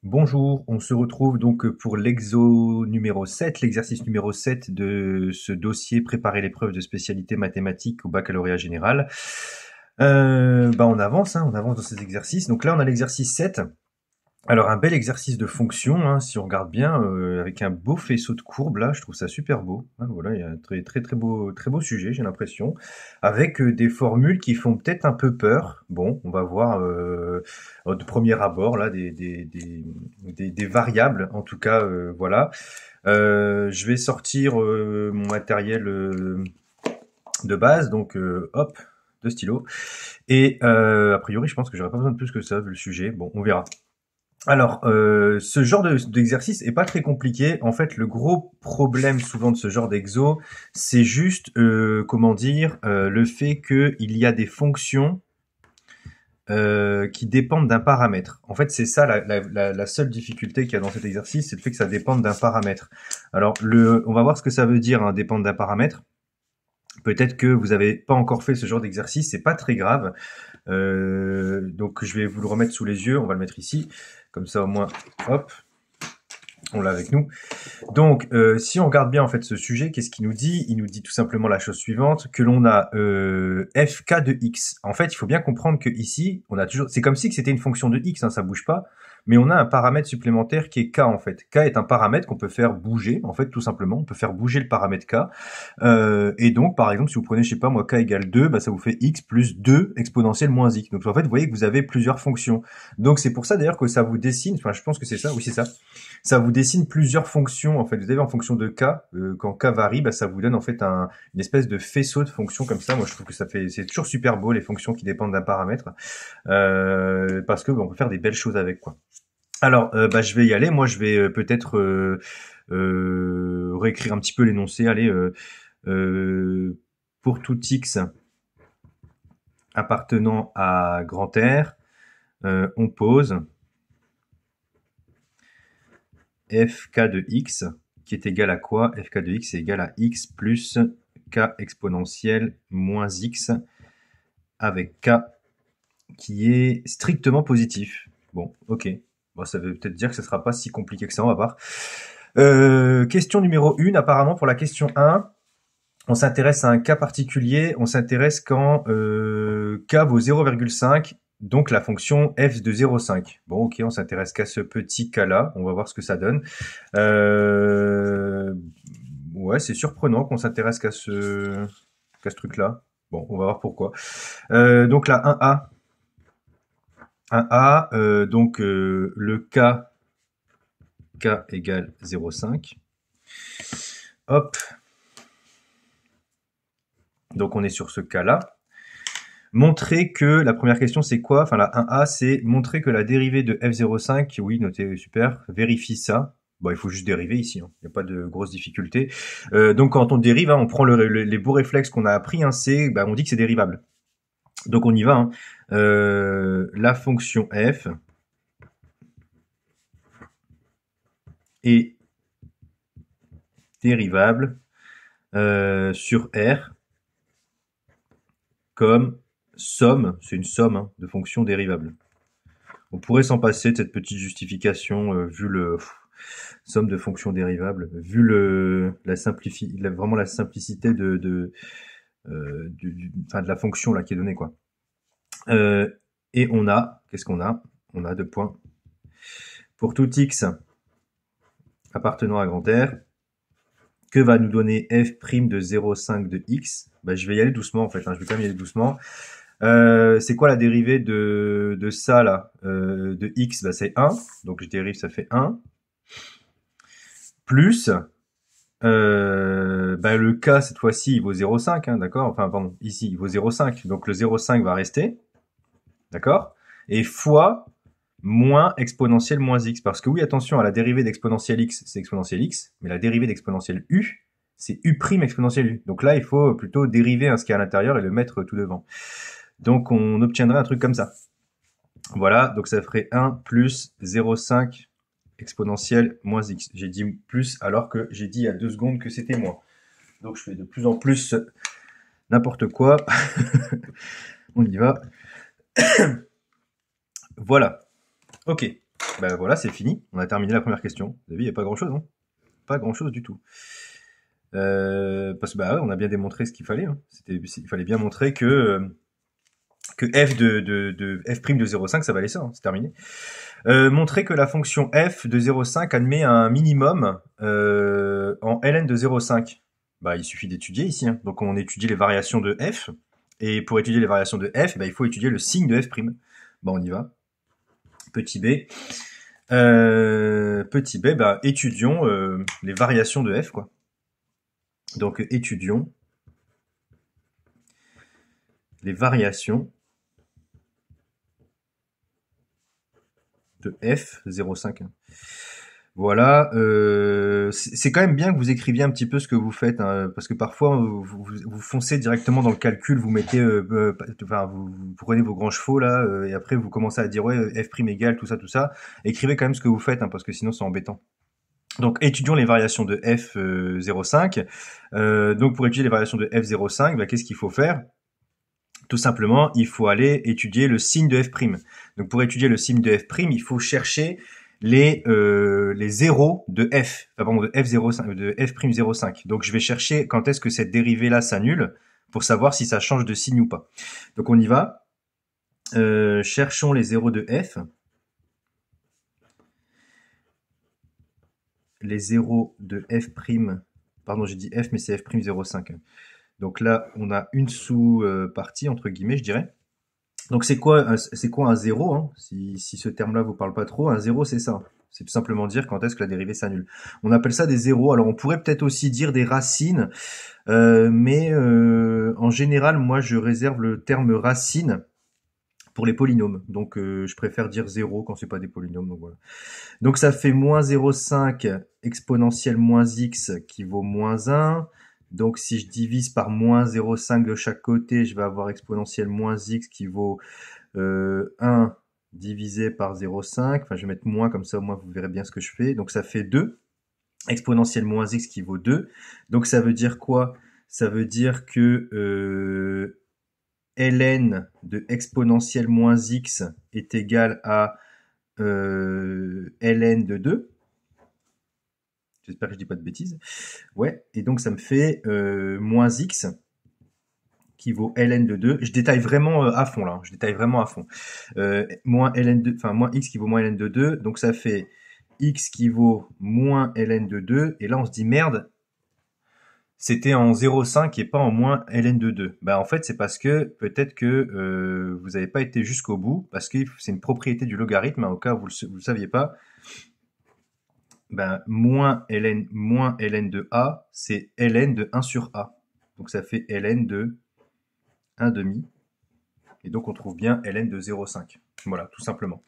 Bonjour, on se retrouve donc pour l'exo numéro 7, l'exercice numéro 7 de ce dossier Préparer l'épreuve de spécialité mathématiques au baccalauréat général. On avance, on avance dans ces exercices. Donc là, on a l'exercice 7. Alors un bel exercice de fonction, si on regarde bien, avec un beau faisceau de courbes là, je trouve ça super beau. Voilà, il y a un très beau sujet, j'ai l'impression, avec des formules qui font peut-être un peu peur. Bon, on va voir de premier abord là des variables, en tout cas, voilà. Je vais sortir mon matériel de base, donc hop, de stylo. Et a priori, je pense que j'aurais pas besoin de plus que ça vu le sujet. Bon, on verra. Alors, ce genre d'exercice est pas très compliqué. En fait, le gros problème souvent de ce genre d'exo, c'est juste, comment dire, le fait qu'il y a des fonctions qui dépendent d'un paramètre. En fait, c'est ça la seule difficulté qu'il y a dans cet exercice, c'est le fait que ça dépende d'un paramètre. Alors, on va voir ce que ça veut dire, dépendre d'un paramètre. Peut-être que vous n'avez pas encore fait ce genre d'exercice, c'est pas très grave. Donc je vais vous le remettre sous les yeux, on va le mettre ici, comme ça au moins, hop, on l'a avec nous. Donc si on regarde bien en fait ce sujet, qu'est-ce qu'il nous dit? Il nous dit tout simplement la chose suivante, que l'on a fk de x. En fait, il faut bien comprendre que ici, on a toujours, c'est comme si c'était une fonction de x, ça bouge pas, mais on a un paramètre supplémentaire qui est k en fait. K est un paramètre qu'on peut faire bouger, en fait, tout simplement, on peut faire bouger le paramètre k. Et donc, par exemple, si vous prenez, je sais pas moi, k égale 2, ça vous fait x plus 2 exponentielle moins x. Donc en fait, vous voyez que vous avez plusieurs fonctions. Donc c'est pour ça d'ailleurs que ça vous dessine, enfin je pense que c'est ça, oui c'est ça. Ça vous dessine plusieurs fonctions, en fait. Vous avez en fonction de k, quand k varie, ça vous donne en fait une espèce de faisceau de fonctions comme ça. Moi je trouve que c'est toujours super beau les fonctions qui dépendent d'un paramètre, parce que on peut faire des belles choses avec quoi. Alors, je vais y aller. Moi, je vais peut-être réécrire un petit peu l'énoncé. Allez, pour tout x appartenant à grand R, on pose fk de x qui est égal à quoi? Fk de x est égal à x plus k exponentielle moins x avec k qui est strictement positif. Bon, ok. Bon, ça veut peut-être dire que ce sera pas si compliqué que ça, on va voir. Question numéro 1, apparemment pour la question 1, on s'intéresse à un cas particulier, on s'intéresse quand k vaut 0,5, donc la fonction f de 0,5. Bon, ok, on s'intéresse qu'à ce petit cas-là, on va voir ce que ça donne. Ouais, c'est surprenant qu'on s'intéresse qu'à ce truc-là. Bon, on va voir pourquoi. Donc là, 1A. 1A, donc le k égale 0,5. Hop. Donc on est sur ce cas-là. Montrer que, la première question c'est quoi? Enfin la 1A c'est montrer que la dérivée de f0,5, oui notez, super, vérifie ça. Bon, il faut juste dériver ici, il n'y a pas de grosse difficulté. Donc quand on dérive, on prend les beaux réflexes qu'on a appris, on dit que c'est dérivable. Donc on y va. La fonction f est dérivable sur R comme somme, c'est une somme de fonctions dérivables. On pourrait s'en passer de cette petite justification vu le somme de fonctions dérivables, vu vraiment la simplicité de la fonction là qui est donnée quoi. Et on a, qu'est-ce qu'on a? On a 2 points. Pour tout x appartenant à grand R, que va nous donner f' de 0,5 de x? Je vais y aller doucement en fait, je vais quand même y aller doucement. C'est quoi la dérivée de ça là de x? C'est 1, donc je dérive, ça fait 1. Plus, le k cette fois-ci il vaut 0,5, d'accord? Enfin pardon, ici il vaut 0,5, donc le 0,5 va rester, d'accord? Et fois moins exponentielle moins x, parce que oui, attention, à la dérivée d'exponentielle x, c'est exponentielle x, mais la dérivée d'exponentielle u, c'est u' exponentielle u. Donc là, il faut plutôt dériver ce qui est à l'intérieur et le mettre tout devant. Donc on obtiendrait un truc comme ça. Voilà, donc ça ferait 1 plus 0,5 exponentielle moins x. J'ai dit plus alors que j'ai dit il y a 2 secondes que c'était moins. Donc je fais de plus en plus n'importe quoi. On y va. Voilà. Ok. Ben voilà, c'est fini. On a terminé la première question. Vous avez vu, il n'y a pas grand-chose, hein. Pas grand-chose du tout. Parce que bah ouais, on a bien démontré ce qu'il fallait. Hein. Il fallait bien montrer que f de f' de 0,5, ça valait ça. Hein. C'est terminé. Montrer que la fonction f de 0,5 admet un minimum en ln de 0,5. Bah, il suffit d'étudier ici. Hein. Donc on étudie les variations de f. Et pour étudier les variations de f, bah, il faut étudier le signe de f'. Bah, on y va. Petit b. Petit b, bah, étudions les variations de f, quoi. Donc, étudions les variations de f 0,5. Voilà, c'est quand même bien que vous écriviez un petit peu ce que vous faites, hein, parce que parfois vous foncez directement dans le calcul, vous mettez, enfin vous prenez vos grands chevaux là, et après vous commencez à dire ouais f' égale tout ça. Écrivez quand même ce que vous faites, hein, parce que sinon c'est embêtant. Donc étudions les variations de f 0,5. Donc pour étudier les variations de f 0,5, bah, qu'est-ce qu'il faut faire? Tout simplement, il faut aller étudier le signe de f'. Donc pour étudier le signe de f', il faut chercher les zéros de f, enfin, pardon, de f0,5, de f'0,5. Donc je vais chercher quand est-ce que cette dérivée là s'annule pour savoir si ça change de signe ou pas. Donc on y va. Cherchons les zéros de f. Les zéros de f', pardon, j'ai dit f, mais c'est f' 0,5. Donc là, on a une sous-partie, entre guillemets, je dirais. Donc c'est quoi un zéro, hein, si ce terme-là vous parle pas trop? Un zéro, c'est ça. C'est tout simplement dire quand est-ce que la dérivée s'annule. On appelle ça des zéros. Alors on pourrait peut-être aussi dire des racines, mais en général, moi, je réserve le terme racine pour les polynômes. Donc je préfère dire 0 quand c'est pas des polynômes. Donc voilà. Donc ça fait moins 0,5 exponentielle moins x qui vaut moins 1. Donc si je divise par moins 0,5 de chaque côté, je vais avoir exponentielle moins x qui vaut 1 divisé par 0,5. Enfin je vais mettre moins, comme ça au moins vous verrez bien ce que je fais. Donc ça fait 2. Exponentielle moins x qui vaut 2. Donc ça veut dire quoi? Ça veut dire que ln de exponentielle moins x est égal à ln de 2. J'espère que je dis pas de bêtises. Ouais, et donc ça me fait moins x qui vaut ln de 2. Je détaille vraiment à fond là, je détaille vraiment à fond. Moins x qui vaut moins ln de 2, donc ça fait x qui vaut moins ln de 2, et là on se dit merde, c'était en 0,5 et pas en moins ln de 2. Bah en fait c'est parce que peut-être que vous n'avez pas été jusqu'au bout, parce que c'est une propriété du logarithme, hein, au cas où vous le saviez pas. Ben, moins ln de a, c'est ln de 1 sur a. Donc ça fait ln de 1 demi. Et donc on trouve bien ln de 0,5. Voilà, tout simplement.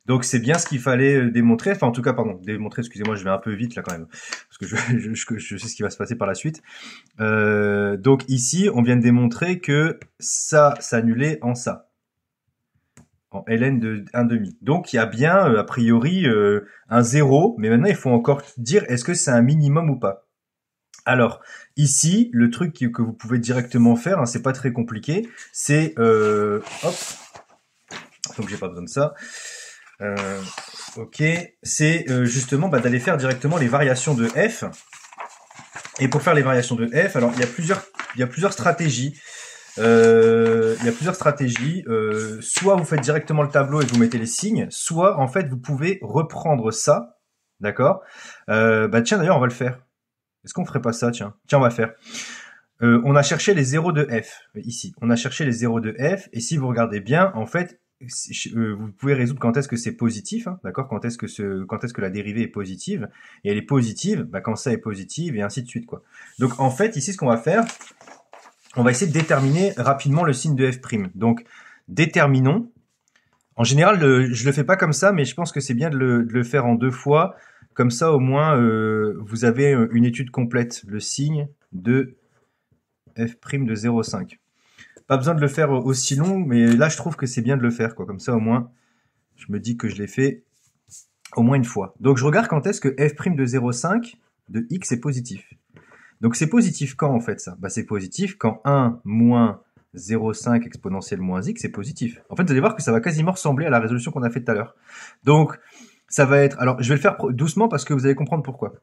Donc c'est bien ce qu'il fallait démontrer. Enfin en tout cas, pardon, démontrer, excusez-moi, je vais un peu vite là quand même. Parce que je sais ce qui va se passer par la suite. Donc ici, on vient de démontrer que ça s'annulait en ça. En ln de 1 demi. Donc il y a bien a priori un 0, mais maintenant il faut encore dire est-ce que c'est un minimum ou pas. Alors ici, le truc que vous pouvez directement faire, hein, c'est pas très compliqué, c'est hop, donc j'ai pas besoin de ça. Ok, c'est justement d'aller faire directement les variations de f. Et pour faire les variations de f, alors il y a plusieurs stratégies. Soit vous faites directement le tableau et vous mettez les signes, soit en fait vous pouvez reprendre ça, d'accord? Tiens, d'ailleurs on va le faire. Est-ce qu'on ferait pas ça? Tiens, on va faire. On a cherché les zéros de f ici. On a cherché les zéros de f, et si vous regardez bien, en fait, vous pouvez résoudre quand est-ce que c'est positif, hein, d'accord? Quand est-ce que la dérivée est positive, et elle est positive, quand ça est positive, et ainsi de suite, quoi. Donc en fait ici ce qu'on va faire, on va essayer de déterminer rapidement le signe de f'. Donc, déterminons. En général, je le fais pas comme ça, mais je pense que c'est bien de le faire en 2 fois. Comme ça, au moins, vous avez une étude complète. Le signe de f' de 0,5. Pas besoin de le faire aussi long, mais là, je trouve que c'est bien de le faire, quoi. Comme ça, au moins, je me dis que je l'ai fait au moins une fois. Donc, je regarde quand est-ce que f' de 0,5 de x est positif. Donc c'est positif quand en fait ça? C'est positif quand 1 moins 0,5 exponentielle moins x, c'est positif. En fait, vous allez voir que ça va quasiment ressembler à la résolution qu'on a fait tout à l'heure. Donc, ça va être... Alors, je vais le faire doucement parce que vous allez comprendre pourquoi.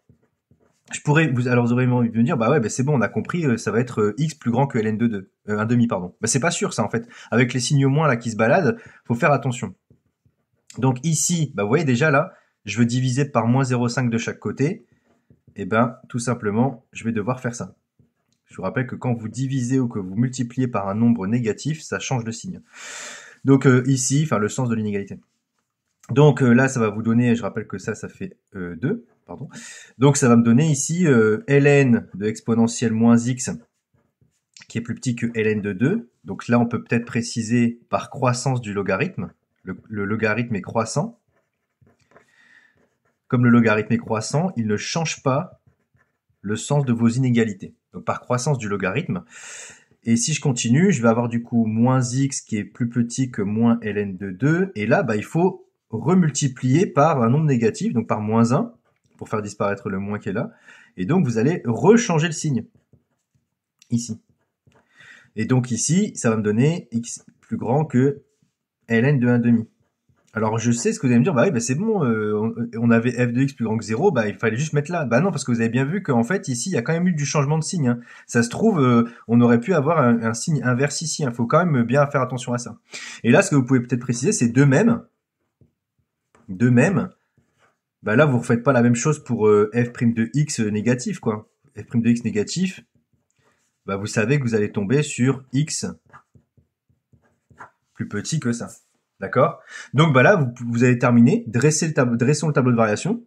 Alors vous aurez envie de me dire, bah ouais, bah c'est bon, on a compris, ça va être x plus grand que ln de 2, 1 demi, pardon. Bah c'est pas sûr ça en fait. Avec les signes moins là qui se baladent, faut faire attention. Donc ici, bah vous voyez déjà là, je veux diviser par moins 0,5 de chaque côté. Et ben tout simplement, je vais devoir faire ça. Je vous rappelle que quand vous divisez ou que vous multipliez par un nombre négatif, ça change de signe. Donc ici, enfin le sens de l'inégalité. Donc là, ça va vous donner, je rappelle que ça fait 2, pardon. Donc ça va me donner ici ln de exponentielle moins x, qui est plus petit que ln de 2. Donc là, on peut peut-être préciser par croissance du logarithme. Le logarithme est croissant. Comme le logarithme est croissant, il ne change pas le sens de vos inégalités. Donc par croissance du logarithme. Et si je continue, je vais avoir du coup moins x qui est plus petit que moins ln de 2. Et là, bah, il faut remultiplier par un nombre négatif, donc par moins 1, pour faire disparaître le moins qui est là. Et donc, vous allez rechanger le signe, ici. Et donc ici, ça va me donner x plus grand que ln de 1 demi. Alors, je sais ce que vous allez me dire, bah oui, bah c'est bon, on avait f de x plus grand que 0, bah il fallait juste mettre là. Bah non, parce que vous avez bien vu qu'en fait, ici, il y a quand même eu du changement de signe. Hein. Ça se trouve, on aurait pu avoir un signe inverse ici. Il faut quand même bien faire attention à ça. Et là, ce que vous pouvez peut-être préciser, c'est de même, bah là, vous ne refaites pas la même chose pour f' de x négatif, quoi. F' de x négatif, bah vous savez que vous allez tomber sur x plus petit que ça. D'accord? Donc bah là, vous avez terminé. Dressons le tableau de variation.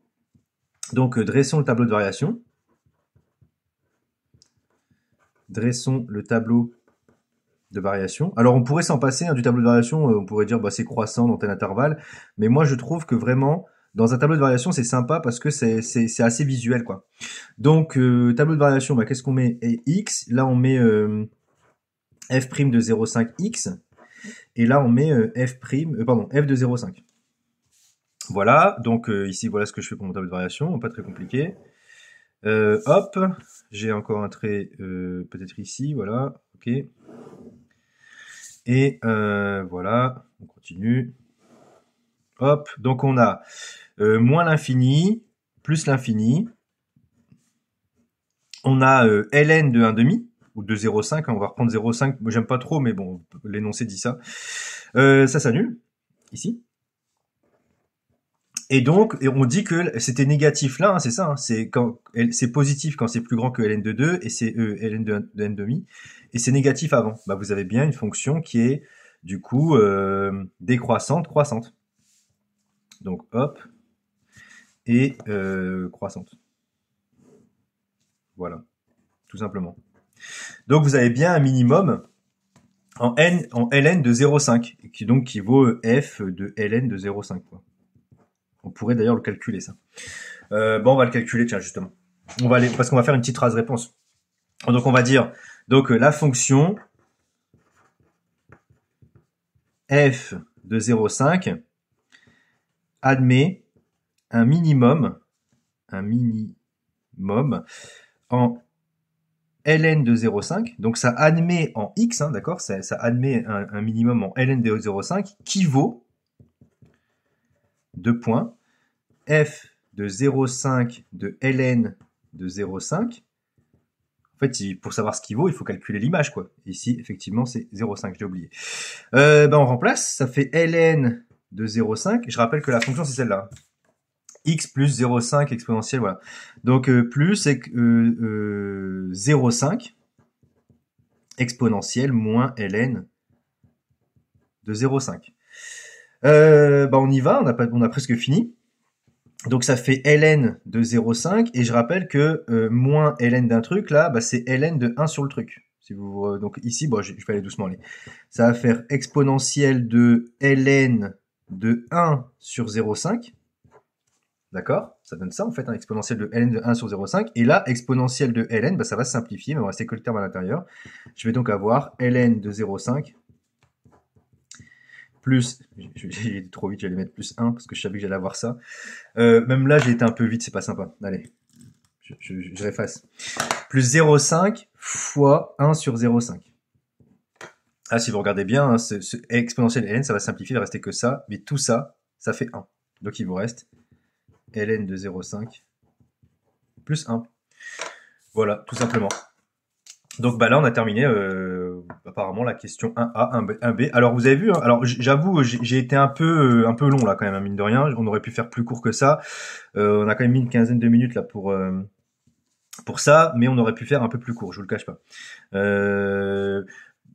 Donc dressons le tableau de variation. Dressons le tableau de variation. Alors on pourrait s'en passer du tableau de variation, on pourrait dire bah c'est croissant dans tel intervalle, mais moi je trouve que vraiment dans un tableau de variation c'est sympa parce que c'est assez visuel quoi. Donc tableau de variation, bah, qu'est-ce qu'on met? Et x, là on met f' de 0,5x et là on met f de 0,5. Voilà, donc ici voilà ce que je fais pour mon tableau de variation, pas très compliqué. Hop, j'ai encore un trait peut-être ici, voilà, ok. Et voilà, on continue. Hop, donc on a moins l'infini, plus l'infini. On a ln de 1 demi, ou de 0,5, on va reprendre 0,5, moi j'aime pas trop, mais bon, l'énoncé dit ça. Ça s'annule, ici. Et donc, on dit que c'était négatif là, hein, c'est ça, hein, c'est positif quand c'est plus grand que ln de 2, et c'est ln de 1 demi, et c'est négatif avant. Bah, vous avez bien une fonction qui est, du coup, décroissante, croissante. Donc, hop, et croissante. Voilà, tout simplement. Donc, vous avez bien un minimum en ln de 0,5, qui vaut f de ln de 0,5, quoi. On pourrait d'ailleurs le calculer, ça. Bon, on va le calculer, tiens, justement. Parce qu'on va faire une petite phrase réponse. Donc, on va dire, donc, la fonction f de 0,5 admet un minimum en ln de 0,5. Donc, ça admet en x, hein, d'accord? Ça admet un minimum en ln de 0,5 qui vaut 2 points, f de 0,5 de ln de 0,5. En fait, pour savoir ce qu'il vaut, il faut calculer l'image, quoi. Ici, effectivement, c'est 0,5, j'ai oublié. Ben, on remplace, ça fait ln de 0,5. Je rappelle que la fonction, c'est celle-là. X plus 0,5 exponentielle, voilà. Donc, plus 0,5 exponentielle moins ln de 0,5. Ben, on y va, on a presque fini. Donc ça fait ln de 0,5 et je rappelle que moins ln d'un truc là, bah, c'est ln de 1 sur le truc. Si vous, donc ici, bon, je vais aller doucement. Ça va faire exponentielle de ln de 1 sur 0,5. D'accord? Ça donne ça en fait, hein, exponentielle de ln de 1 sur 0,5. Et là, exponentielle de ln, bah, ça va se simplifier, mais on va rester que le terme à l'intérieur. Je vais donc avoir ln de 0,5 plus, j'ai été trop vite, j'allais mettre plus 1 parce que je savais que j'allais avoir ça. Même là, j'ai été un peu vite, c'est pas sympa. Allez, je réefface. Plus 0,5 fois 1 sur 0,5. Ah, si vous regardez bien, hein, ce exponentiel ln, ça va simplifier, il va rester que ça, mais tout ça, ça fait 1. Donc il vous reste ln de 0,5 plus 1. Voilà, tout simplement. Donc bah là on a terminé apparemment la question 1A, 1B. Alors vous avez vu, hein, alors j'avoue j'ai été un peu long là quand même, hein, mine de rien. On aurait pu faire plus court que ça. On a quand même mis une quinzaine de minutes là pour ça, mais on aurait pu faire un peu plus court, je vous le cache pas.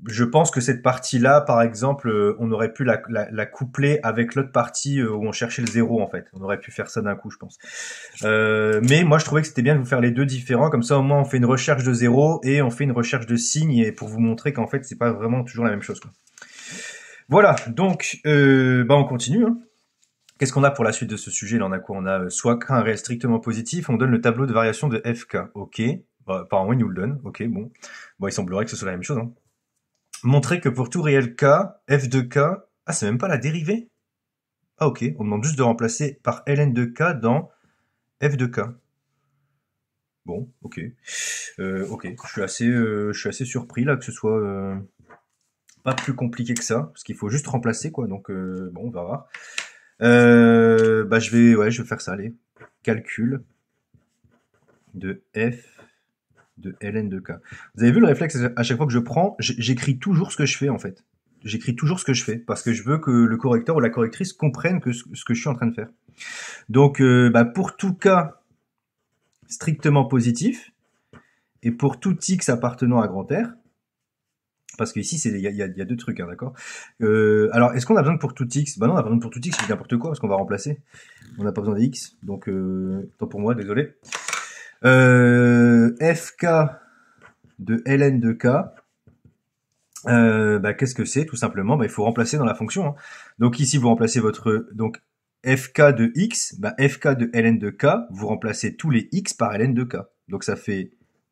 Je pense que cette partie-là, par exemple, on aurait pu la coupler avec l'autre partie où on cherchait le zéro en fait. On aurait pu faire ça d'un coup, je pense. Mais moi, je trouvais que c'était bien de vous faire les deux différents. Comme ça, au moins, on fait une recherche de zéro et on fait une recherche de signe et pour vous montrer qu'en fait, c'est pas vraiment toujours la même chose, quoi. Voilà. Donc, bah, on continue, hein. Qu'est-ce qu'on a pour la suite de ce sujet? Là, on a quoi? On a soit un réel strictement positif, on donne le tableau de variation de FK. Ok. Bah, apparemment, il nous le donne. Ok, bon. Bon, il semblerait que ce soit la même chose, hein. Montrer que pour tout réel k, f de k, ah, c'est même pas la dérivée? Ah, ok. On demande juste de remplacer par ln de k dans f de k. Bon, ok. Ok. Je suis assez surpris là que ce soit pas plus compliqué que ça, parce qu'il faut juste remplacer quoi. Donc bon, on va voir. Bah je vais faire ça. Allez, calcul de f de ln de k. Vous avez vu le réflexe à chaque fois que je prends, j'écris toujours ce que je fais en fait. J'écris toujours ce que je fais parce que je veux que le correcteur ou la correctrice comprenne que ce que je suis en train de faire. Donc bah, pour tout cas strictement positif et pour tout x appartenant à grand R, parce que ici il y a deux trucs, hein, d'accord. Alors est-ce qu'on a besoin de pour tout x? Bah non, on a besoin de pour tout x, c'est n'importe quoi parce qu'on va remplacer. On n'a pas besoin de x, donc tant pour moi, désolé. Fk de ln de k, bah, qu'est-ce que c'est? Tout simplement, bah, il faut remplacer dans la fonction, hein. Donc ici, vous remplacez votre donc fk de x, bah, fk de ln de k, vous remplacez tous les x par ln de k. Donc ça fait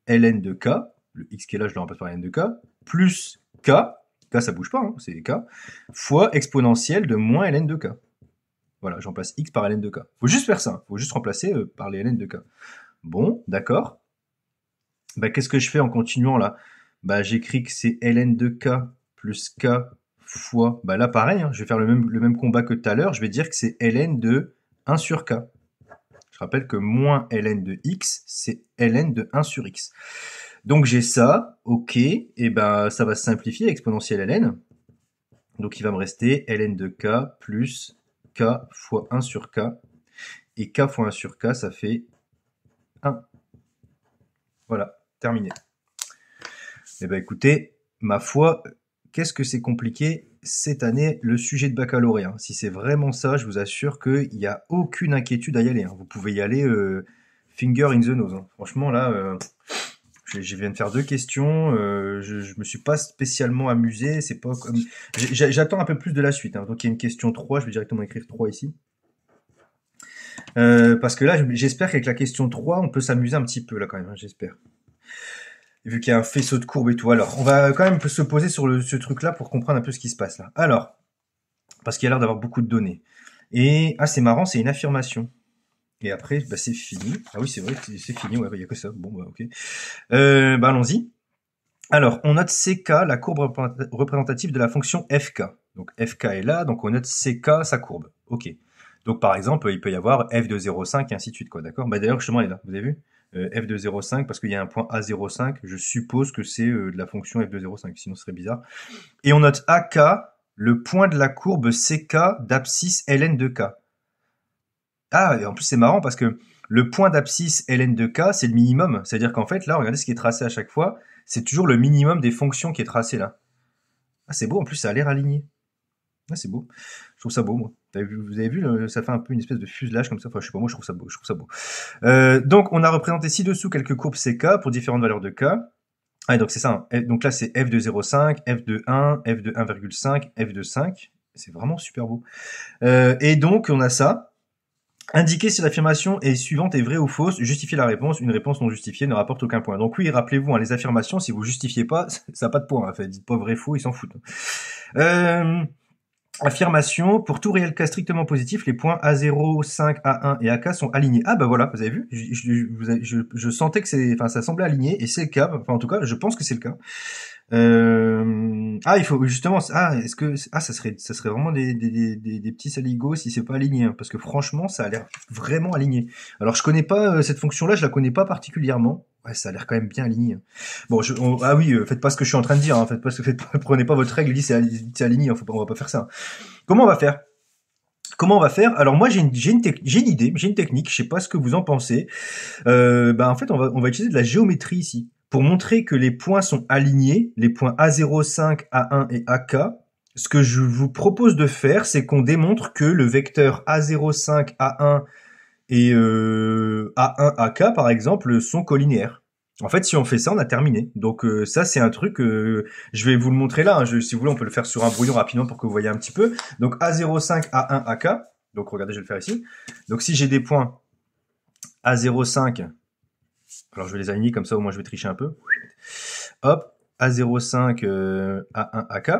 ln de k, le x qui est là, je le remplace par ln de k, plus k ça bouge pas, hein, c'est k, fois exponentielle de moins ln de k. Voilà, je remplace x par ln de k. Faut juste faire ça, hein. Faut juste remplacer par les ln de k. Bon, d'accord. Bah, qu'est-ce que je fais en continuant là? Bah, j'écris que c'est ln de k plus k fois, bah là pareil, hein, je vais faire le même combat que tout à l'heure, je vais dire que c'est ln de 1 sur k. Je rappelle que moins ln de x, c'est ln de 1 sur x. Donc j'ai ça, ok, et ben ça va se simplifier, exponentielle ln. Donc il va me rester ln de k plus k fois 1 sur k. Et k fois 1 sur k, ça fait 1. Voilà, terminé. Eh ben écoutez, ma foi, qu'est-ce que c'est compliqué cette année, le sujet de baccalauréat. Si c'est vraiment ça, je vous assure qu'il n'y a aucune inquiétude à y aller, hein. Vous pouvez y aller finger in the nose, hein. Franchement, là, je viens de faire 2 questions. Je me suis pas spécialement amusé. C'est pas comme... J'attends un peu plus de la suite, hein. Donc il y a une question 3, je vais directement écrire 3 ici. Parce que là, j'espère qu'avec la question 3, on peut s'amuser un petit peu, là, quand même, hein, j'espère. Vu qu'il y a un faisceau de courbes et tout. Alors, on va quand même se poser sur ce truc-là pour comprendre un peu ce qui se passe là. Alors, parce qu'il y a l'air d'avoir beaucoup de données. Et, ah, c'est marrant, c'est une affirmation. Et après, bah, c'est fini. Ah oui, c'est vrai, c'est fini, ouais, il y a que ça. Bon, bah, ok. Bah, allons-y. Alors, on note CK, la courbe représentative de la fonction FK. Donc, FK est là, donc on note CK, sa courbe. Ok. Donc, par exemple, il peut y avoir f de 0,5 et ainsi de suite, quoi, d'accord? Bah, d'ailleurs, justement, elle est là, vous avez vu? F de 0,5, parce qu'il y a un point A0,5, je suppose que c'est de la fonction f de 0,5, sinon ce serait bizarre. Et on note AK, le point de la courbe CK d'abscisse ln de k. Ah, et en plus c'est marrant parce que le point d'abscisse ln de k, c'est le minimum. C'est-à-dire qu'en fait, là, regardez ce qui est tracé à chaque fois, c'est toujours le minimum des fonctions qui est tracé là. Ah, c'est beau, en plus ça a l'air aligné. Ah, c'est beau. Je trouve ça beau, moi. Vous avez vu, ça fait un peu une espèce de fuselage comme ça. Enfin, je sais pas, moi je trouve ça beau. Je trouve ça beau. Donc, on a représenté ci-dessous quelques courbes CK pour différentes valeurs de K. Ah, donc c'est ça, hein. Donc là, c'est f de 0,5, f de 1, f de 1,5, f de 5. C'est vraiment super beau. Et donc, on a ça. Indiquer si l'affirmation est suivante est vraie ou fausse, justifier la réponse. Une réponse non justifiée ne rapporte aucun point. Donc oui, rappelez-vous, hein, les affirmations, si vous justifiez pas, ça n'a pas de point. Hein. Dites pas vrai, faux, ils s'en foutent. Affirmation, pour tout réel cas strictement positif, les points A0, 5, A1 et AK sont alignés. Ah bah voilà, vous avez vu, je sentais que ça semblait aligné, et c'est le cas, enfin en tout cas, je pense que c'est le cas. Ah, il faut justement. Ah, est-ce que ça serait vraiment des petits saligots si c'est pas aligné, hein, parce que franchement, ça a l'air vraiment aligné. Alors, je connais pas cette fonction-là, je la connais pas particulièrement. Ouais, ça a l'air quand même bien aligné. Bon, ah oui, faites pas ce que je suis en train de dire. Hein, prenez pas votre règle, c'est aligné. Hein, on va pas faire ça. Comment on va faire? Comment on va faire? Alors moi j'ai une idée, j'ai une technique, je sais pas ce que vous en pensez. En fait on va utiliser de la géométrie ici pour montrer que les points sont alignés, les points A05, A1 et AK. Ce que je vous propose de faire, c'est qu'on démontre que le vecteur A05, A1 et A1, AK par exemple sont collinéaires. En fait, si on fait ça, on a terminé. Donc ça, c'est un truc, je vais vous le montrer là. Hein. Si vous voulez, on peut le faire sur un brouillon rapidement pour que vous voyez un petit peu. Donc A05, A1, AK. Donc regardez, je vais le faire ici. Donc si j'ai des points A05, alors je vais les aligner comme ça, au moins je vais tricher un peu. Hop, A05, A1, AK.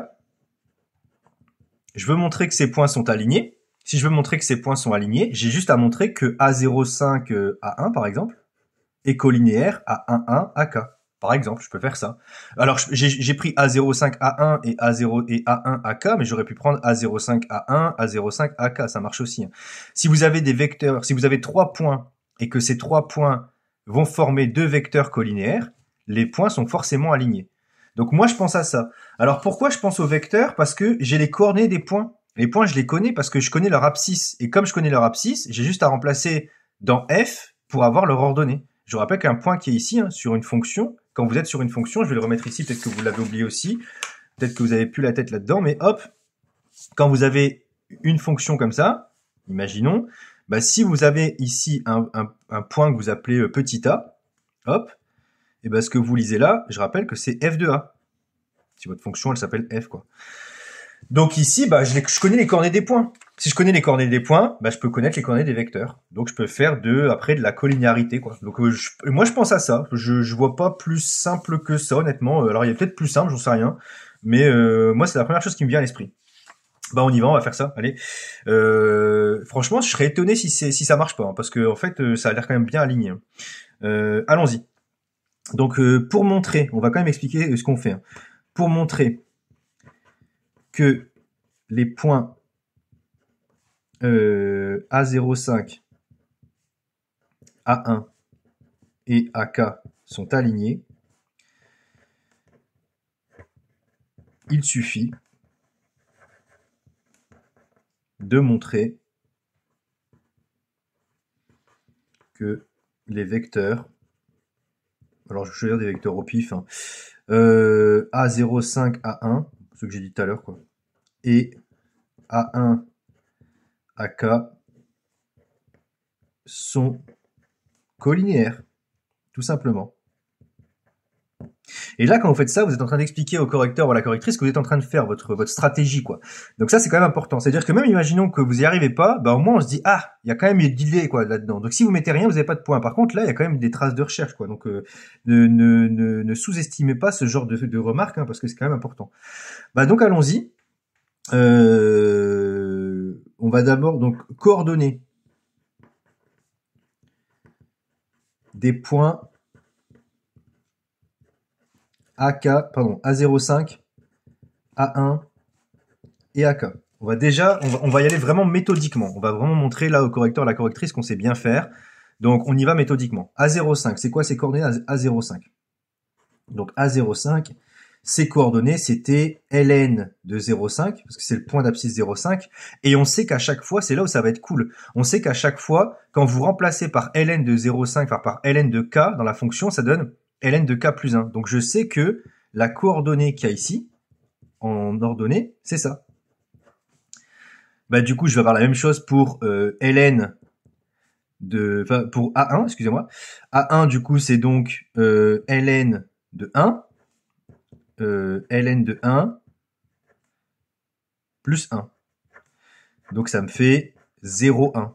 Je veux montrer que ces points sont alignés. Si je veux montrer que ces points sont alignés, j'ai juste à montrer que A05, A1 par exemple, est collinéaire à 1,1 AK. Par exemple, je peux faire ça. Alors, j'ai pris A05 A1 et A0 et A1 AK, mais j'aurais pu prendre A05 A1, A05 AK, ça marche aussi. Si vous avez des vecteurs, si vous avez 3 points et que ces 3 points vont former 2 vecteurs collinéaires, les points sont forcément alignés. Donc moi, je pense à ça. Alors pourquoi je pense aux vecteurs? Parce que j'ai les coordonnées des points. Les points, je les connais parce que je connais leur abscisse. Et comme je connais leur abscisse, j'ai juste à remplacer dans F pour avoir leur ordonnée. Je vous rappelle qu'un point qui est ici, hein, sur une fonction, quand vous êtes sur une fonction, je vais le remettre ici, peut-être que vous l'avez oublié aussi, peut-être que vous avez plus la tête là-dedans, mais hop, quand vous avez une fonction comme ça, imaginons, si vous avez ici un point que vous appelez petit a, hop, et ce que vous lisez là, je rappelle que c'est f de a. Si votre fonction, elle s'appelle f, quoi. Donc ici, je connais les coordonnées des points. Si je connais les coordonnées des points, je peux connaître les coordonnées des vecteurs. Donc je peux faire après de la collinéarité, quoi. Donc moi je pense à ça. Je vois pas plus simple que ça, honnêtement. Alors il y a peut-être plus simple, j'en sais rien. Mais moi c'est la première chose qui me vient à l'esprit. On y va, on va faire ça. Allez. Franchement, je serais étonné si ça marche pas, hein, parce que en fait ça a l'air quand même bien aligné. Allons-y. Donc pour montrer, on va quand même expliquer ce qu'on fait. Hein. Pour montrer que les points A05, A1 et AK sont alignés, il suffit de montrer que les vecteurs, alors je vais choisir des vecteurs au pif, hein, A05, A1, ce que j'ai dit tout à l'heure, quoi, et A1, AK sont collinéaires, tout simplement. Et là, quand vous faites ça, vous êtes en train d'expliquer au correcteur ou à la correctrice que vous êtes en train de faire votre stratégie, quoi. Donc ça, c'est quand même important. C'est-à-dire que même imaginons que vous y arrivez pas, au moins on se dit, ah, il y a quand même des délais, quoi, là-dedans. Donc si vous mettez rien, vous n'avez pas de points. Par contre, là, il y a quand même des traces de recherche, quoi. Donc ne sous-estimez pas ce genre de remarques, hein, parce que c'est quand même important. Donc allons-y. On va d'abord donc coordonner des points A05, A1 et AK. On va y aller vraiment méthodiquement. On va vraiment montrer là au correcteur, à la correctrice qu'on sait bien faire. Donc on y va méthodiquement. A05, c'est quoi ces coordonnées A05? Donc A05, ses coordonnées, c'était ln de 0,5, parce que c'est le point d'abscisse 0,5, et on sait qu'à chaque fois, c'est là où ça va être cool, on sait qu'à chaque fois, quand vous remplacez par ln de 0,5, par ln de k dans la fonction, ça donne ln de k plus 1. Donc je sais que la coordonnée qu'il y a ici, en ordonnée, c'est ça. Du coup, je vais avoir la même chose pour ln pour A1, excusez-moi. A1, du coup, c'est donc ln de 1, ln de 1 plus 1. Donc ça me fait 0,1.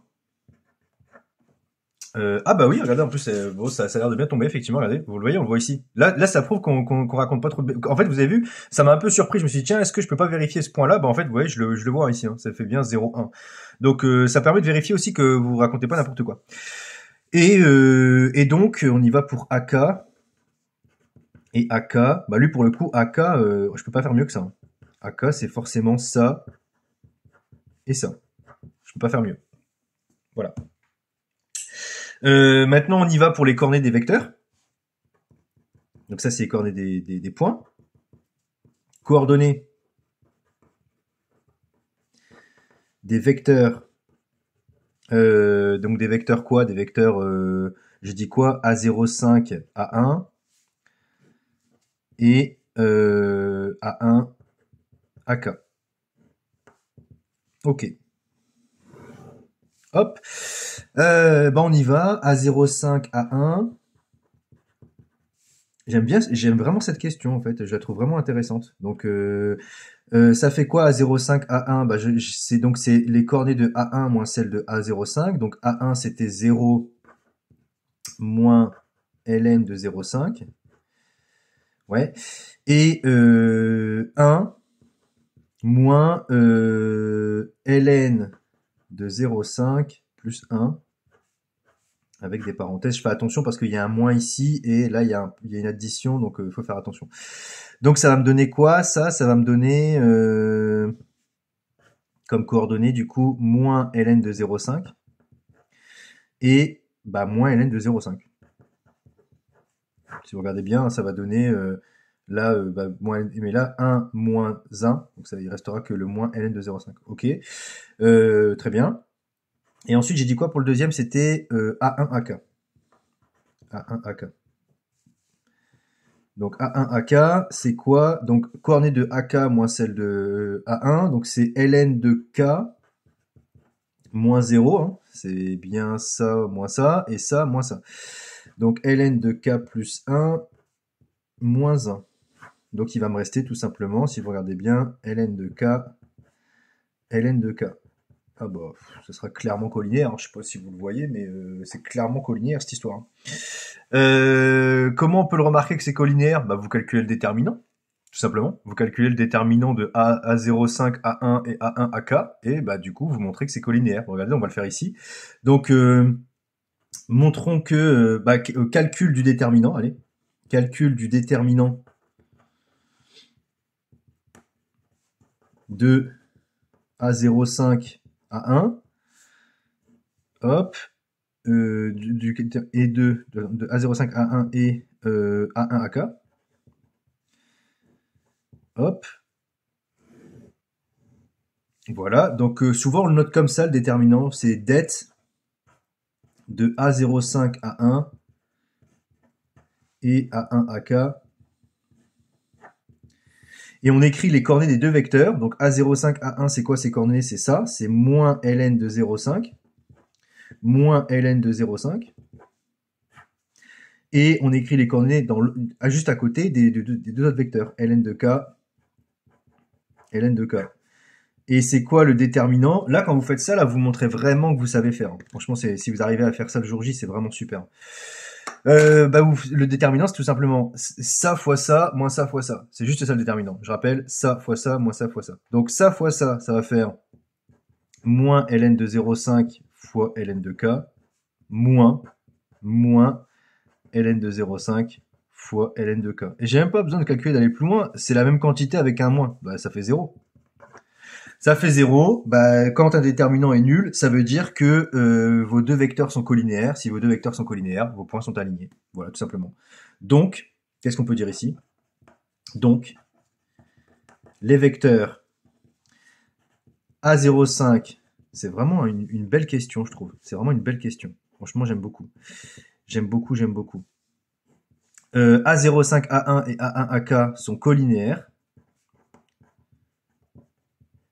Oui, regardez, en plus, ça a l'air de bien tomber, effectivement, regardez, vous le voyez, on le voit ici. Là ça prouve qu'on raconte pas trop de... En fait, vous avez vu, ça m'a un peu surpris, je me suis dit, tiens, est-ce que je peux pas vérifier ce point-là? En fait, vous voyez, je le vois ici, hein, ça fait bien 0,1. Donc ça permet de vérifier aussi que vous racontez pas n'importe quoi. Et donc, on y va pour AK. Et AK, bah lui pour le coup, AK, je peux pas faire mieux que ça, hein. AK, c'est forcément ça et ça. Je peux pas faire mieux. Voilà. Maintenant, on y va pour les coordonnées des vecteurs. Donc ça, c'est les coordonnées des points. Coordonnées des vecteurs. Donc des vecteurs quoi? Des vecteurs, je dis quoi? A05, A1 et A1, AK. Ok. Hop. Bah on y va. A05, A1. J'aime vraiment cette question en fait. Je la trouve vraiment intéressante. Donc ça fait quoi A05, A1? Bah c'est les coordonnées de A1 moins celles de A05. Donc A1 c'était 0 moins ln de 0,5. Ouais. Et 1 moins ln de 0,5 plus 1 avec des parenthèses. Je fais attention parce qu'il y a un moins ici et là il y a une addition, donc il faut faire attention. Donc ça va me donner quoi? Ça va me donner comme coordonnée du coup moins ln de 0,5 et bah, moins ln de 0,5. Si vous regardez bien, ça va donner là, bah, mais là 1 moins 1, donc ça il restera que le moins ln de 0,5. Ok, très bien. Et ensuite j'ai dit quoi pour le deuxième? C'était A1AK. A1AK. Donc A1AK, c'est quoi? Donc coordonnée de AK moins celle de A1, donc c'est ln de K moins 0, hein. C'est bien ça moins ça, et ça moins ça. Donc ln de K plus 1 moins 1. Donc il va me rester tout simplement, si vous regardez bien, ln de K, ln de K. Ah bah, ce sera clairement collinaire, hein. Je sais pas si vous le voyez, mais c'est clairement collinaire cette histoire. Comment on peut le remarquer que c'est collinaire? Bah, vous calculez le déterminant, tout simplement. Vous calculez le déterminant de A05, A1 et A1, AK, et bah du coup vous montrez que c'est collinaire. Regardez, on va le faire ici. Donc montrons que calcul du déterminant, allez, calcul du déterminant de A05, A1, hop, et de A05, A1 et A1, AK, hop. Voilà, donc souvent on le note comme ça, le déterminant, c'est det de A05, A1 et A1, AK. Et on écrit les coordonnées des deux vecteurs. Donc A05, A1, c'est quoi ces coordonnées? C'est ça, c'est moins ln de 0,5, moins ln de 0,5. Et on écrit les coordonnées juste à côté des deux autres vecteurs, ln de K, ln de K. Et c'est quoi le déterminant? Là, quand vous faites ça, là, vous montrez vraiment que vous savez faire. Franchement, si vous arrivez à faire ça le jour J, c'est vraiment super. Le déterminant, c'est tout simplement ça fois ça, moins ça fois ça. C'est juste ça le déterminant. Je rappelle, ça fois ça, moins ça fois ça. Donc ça fois ça va faire moins ln de 0,5 fois ln de K, moins ln de 0,5 fois ln de K. Et j'ai même pas besoin de calculer d'aller plus loin, c'est la même quantité avec un moins. Bah, ça fait 0. Ça fait 0, bah, quand un déterminant est nul, ça veut dire que vos deux vecteurs sont collinéaires. Si vos deux vecteurs sont collinéaires, vos points sont alignés. Voilà, tout simplement. Donc, qu'est-ce qu'on peut dire ici? Donc, les vecteurs A05, c'est vraiment une belle question, je trouve. C'est vraiment une belle question. Franchement, j'aime beaucoup. J'aime beaucoup, j'aime beaucoup. A05, A1 et A1, AK sont collinéaires.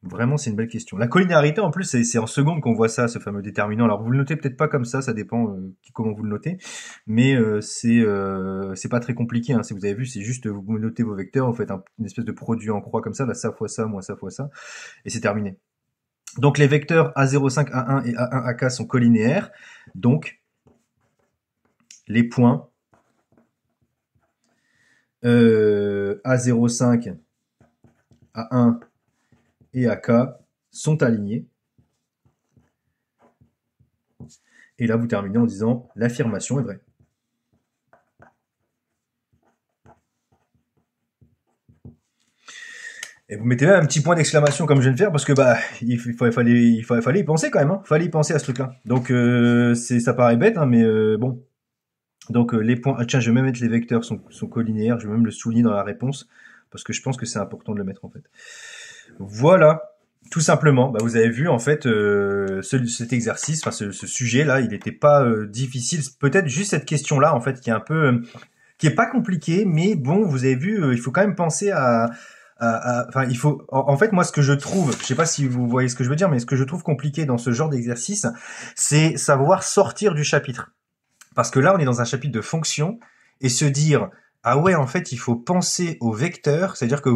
Vraiment, c'est une belle question. La collinéarité, en plus, c'est en seconde qu'on voit ça, ce fameux déterminant. Alors, vous le notez peut-être pas comme ça dépend comment vous le notez, mais c'est pas très compliqué, hein. Si vous avez vu, c'est juste vous notez vos vecteurs, vous faites une espèce de produit en croix comme ça, là, ça fois ça, moins ça fois ça, et c'est terminé. Donc, les vecteurs A05, A1 et A1, AK sont collinéaires. Donc, les points A05, A1 et AK sont alignés. Et là, vous terminez en disant l'affirmation est vraie. Et vous mettez là un petit point d'exclamation comme je viens de faire parce que bah fallait y penser quand même, hein. Fallait y penser à ce truc-là. Donc ça paraît bête, hein, mais bon. Donc les points. Ah, tiens, je vais même mettre les vecteurs sont collinéaires. Je vais même le souligner dans la réponse parce que je pense que c'est important de le mettre en fait. Voilà, tout simplement. Bah, vous avez vu en fait cet exercice, enfin ce sujet là, il n'était pas difficile. Peut-être juste cette question là en fait qui est un peu qui est pas compliqué, mais bon, vous avez vu, il faut quand même penser enfin, il faut, en fait, moi, ce que je trouve, je sais pas si vous voyez ce que je veux dire, mais ce que je trouve compliqué dans ce genre d'exercice, c'est savoir sortir du chapitre. Parce que là, on est dans un chapitre de fonction et se dire, ah ouais, en fait, il faut penser au vecteur, c'est-à-dire que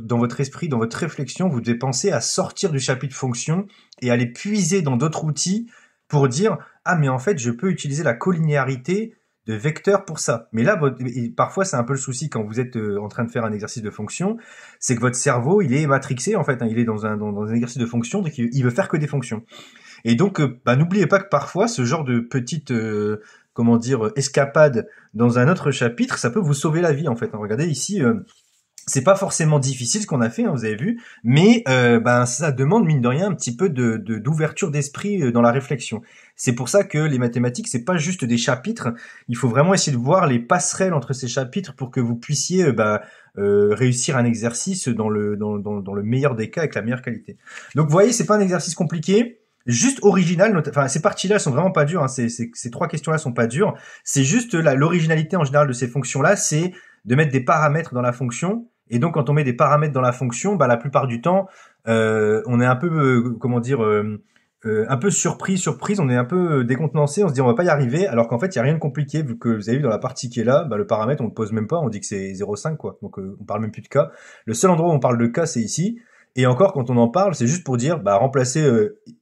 dans votre esprit, dans votre réflexion, vous devez penser à sortir du chapitre fonction et aller puiser dans d'autres outils pour dire, ah mais en fait, je peux utiliser la collinéarité de vecteur pour ça. Mais là, parfois, c'est un peu le souci quand vous êtes en train de faire un exercice de fonction, c'est que votre cerveau, il est matrixé en fait, hein, il est dans un exercice de fonction, donc il veut faire que des fonctions. Et donc, n'oubliez pas que parfois, ce genre de petite, comment dire, escapade dans un autre chapitre, ça peut vous sauver la vie en fait. Regardez ici, c'est pas forcément difficile ce qu'on a fait, hein, vous avez vu, mais ça demande mine de rien un petit peu d'ouverture d'esprit dans la réflexion. C'est pour ça que les mathématiques, c'est pas juste des chapitres. Il faut vraiment essayer de voir les passerelles entre ces chapitres pour que vous puissiez réussir un exercice dans le meilleur des cas avec la meilleure qualité. Donc vous voyez, c'est pas un exercice compliqué. Juste original, enfin ces parties-là sont vraiment pas dures, hein, ces trois questions-là sont pas dures. C'est juste l'originalité en général de ces fonctions-là, c'est de mettre des paramètres dans la fonction. Et donc quand on met des paramètres dans la fonction, la plupart du temps, on est un peu, un peu surprise, on est un peu décontenancé, on se dit on va pas y arriver, alors qu'en fait il y a rien de compliqué vu que vous avez vu dans la partie qui est là, le paramètre on le pose même pas, on dit que c'est 0,5 quoi, donc on parle même plus de cas. Le seul endroit où on parle de cas c'est ici, et encore quand on en parle c'est juste pour dire remplacer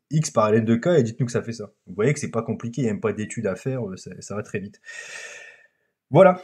x par ln de k et dites-nous que ça fait ça. Vous voyez que c'est pas compliqué, il n'y a même pas d'études à faire, ça va très vite. Voilà.